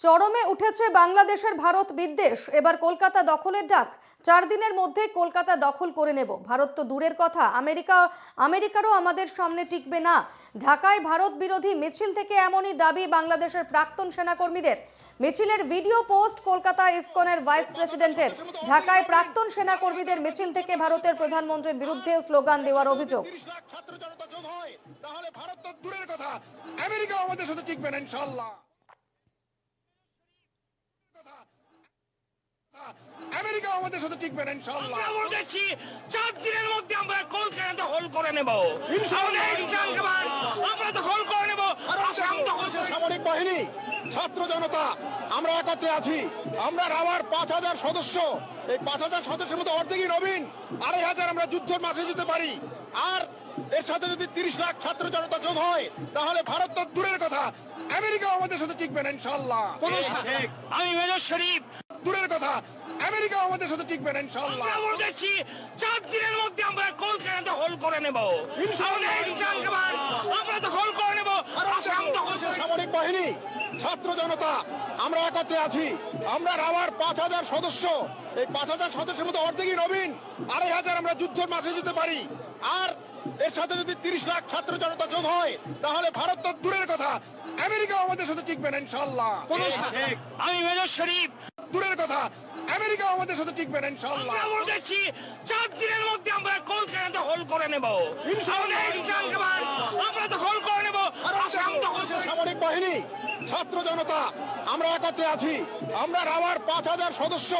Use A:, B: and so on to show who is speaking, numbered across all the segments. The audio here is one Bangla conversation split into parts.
A: চরমে উঠেছে বাংলাদেশের ভারত বিদ্বেষ। এবার কলকাতা দখলের ডাক। 4 দিনের মধ্যে কলকাতা দখল করে নেব। ভারত তো দূরের কথা, আমেরিকারও আমাদের সামনে টিকবে না। ঢাকায় ভারত বিরোধী মিছিল থেকে এমনই দাবি বাংলাদেশের প্রাক্তন সেনাকর্মীদের। মিছিলের ভিডিও পোস্ট কলকাতা ইসকনের ভাইস প্রেসিডেন্টের। ঢাকায় প্রাক্তন সেনাকর্মীদের মিছিল থেকে ভারতের প্রধানমন্ত্রীর বিরুদ্ধে স্লোগান দেওয়ার অভিযোগ।
B: ছাত্র জনতা যোগ হয় তাহলে ভারত তো দূরের কথা, আমেরিকা আমাদের সাথে টিকবে না ইনশাআল্লাহ। আমেরিকা আমাদের সাথে টিকবে না ইনশাআল্লাহ।
C: আমরা বলতেছি 4 দিনের মধ্যে আমরা কলকাতা দখল করে নেব। আমরা দখল করে নেব।
B: সামরিক বাহিনী, ছাত্র জনতা আমরা একত্রে আছি। আমরা রাবার 5000 সদস্য, এই 5000 সদস্যের মধ্যে অর্ধেকই নবীন, 2500 আমরা যুদ্ধের মাঠে যেতে পারি। আর এর সাথে যদি 30 লাখ ছাত্র জনতা যোগ হয় তাহলে ভারত তো দূরের কথা, আমেরিকা আমাদের সাথে টিকবে না ইনশাআল্লাহ।
C: আমি মেজর শরীফ,
B: দূরের কথা, আমেরিকা আমাদের সাথে টিকবে না ইনশাআল্লাহ।
C: আমরা বলতেছি 4 দিনের মধ্যে আমরা কলকাতা দখল করে নেব। আমরা দখল করে নেব।
B: সামরিক বাহিনী, ছাত্র জনতা আমরা একত্রে আছি। আমরা রাবার 5000 সদস্য, এই 5000 সদস্যের মধ্যে অর্ধেকই নবীন, 2500 আমরা যুদ্ধের মাঠে যেতে পারি। আর এর সাথে যদি 30 লাখ ছাত্র জনতা যোগ হয় তাহলে ভারত তো দূরের কথা, আমেরিকা আমাদের সাথে টিকবে না ইনশাআল্লাহ।
C: আমি মেজর শরীফ,
B: দূরের কথা, আমেরিকা আমাদের সাথে টিকবে না ইনশাআল্লাহ।
C: আমরা বলতেছি 4 দিনের মধ্যে আমরা কলকাতা দখল করে নেব। আমরা দখল করে নেব।
B: সামরিক বাহিনী, ছাত্র জনতা আমরা একত্রে আছি। আমরা রাবার 5000 সদস্য,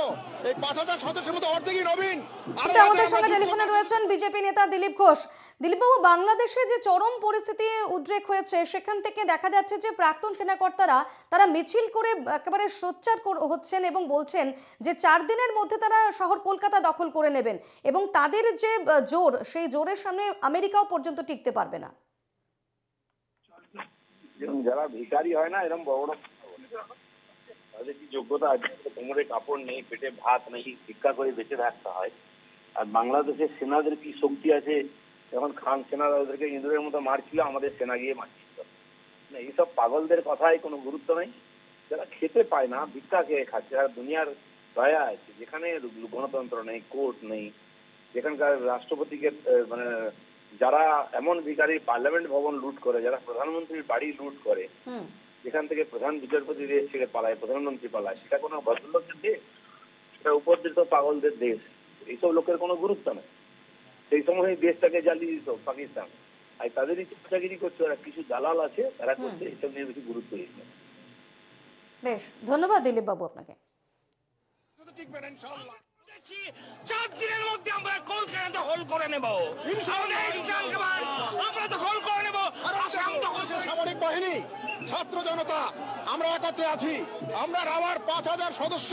B: এই 5000 সদস্যের মধ্যে অর্ধেকই নবীন।
A: আমাদের সঙ্গে টেলিফোনে রয়েছেন বিজেপি নেতা দিলীপ ঘোষ। দিলীপবাবু, বাংলাদেশে যে চরম পরিস্থিতি উদ্রেক হয়েছে সেখান থেকে দেখা যাচ্ছে যে প্রাক্তন সেনাকর্তারা তারা মিছিল করে একেবারে সোচ্চার হচ্ছেন এবং বলছেন যে 4 দিনের মধ্যে তারা শহর কলকাতা দখল করে নেবেন এবং তাদের যে জোর, সেই জোরের সামনে আমেরিকাও পর্যন্ত টিকতে পারবে না।
D: যারা ভিখারি হয় না, এরকম বড় বড় তাদের কি যোগ্যতা আছে? কোমরে কাপড় নেই, পেটে ভাত নেই, ভিক্ষা করে বেঁচে থাকতে হয়। আর বাংলাদেশের সেনাদের কি শক্তি আছে? যখন খান সেনারা ওদেরকে ইঁদুরের মতো মারছিল, আমাদের সেনা গিয়ে মারছিল। এইসব পাগলদের কথায় কোনো গুরুত্ব নেই। যারা খেতে পায় না, ভিক্ষা খেয়ে খাচ্ছে। আর দুনিয়ার দয়া আছে, যেখানে গণতন্ত্র নেই, কোর্ট নেই, যেখানকার রাষ্ট্রপতিকে মানে যারা এমন ভিখারি পার্লামেন্ট ভবন লুট করে, যারা প্রধানমন্ত্রীর বাড়ি লুট করে, যেখান থেকে প্রধান বিচারপতি দেশ ছেড়ে পালায়, প্রধানমন্ত্রী পালায়, সেটা কোনো ভদ্রলোকের দেশ? সেটা উপদ্রুত পাগলদের দেশ। এইসব লোকের কোনো গুরুত্ব নেই। সেই সময় দেশটাকে জ্বালিয়ে দিত পাকিস্তান, আর তাদেরই চাকরি করছে। ওরা কিছু দালাল আছে, তারা করছে, এইসব নিয়ে বেশি গুরুত্ব দিচ্ছে।
A: বেশ, ধন্যবাদ দিলীপ বাবু আপনাকে।
B: টিকবে না ইনশাআল্লাহ।
C: 4 দিনের মধ্যে আমরা কলকাতা দখল করে নেব। আমরা দখল করে নেব।
B: সামরিক বাহিনী, ছাত্র জনতা আমরা একত্রে আছি। আমরা রাবার 5000 সদস্য,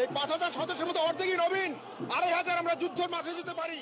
B: এই 5000 সদস্যের মধ্যে অর্ধেকই নবীন, 2500 আমরা যুদ্ধের মাঠে যেতে পারি।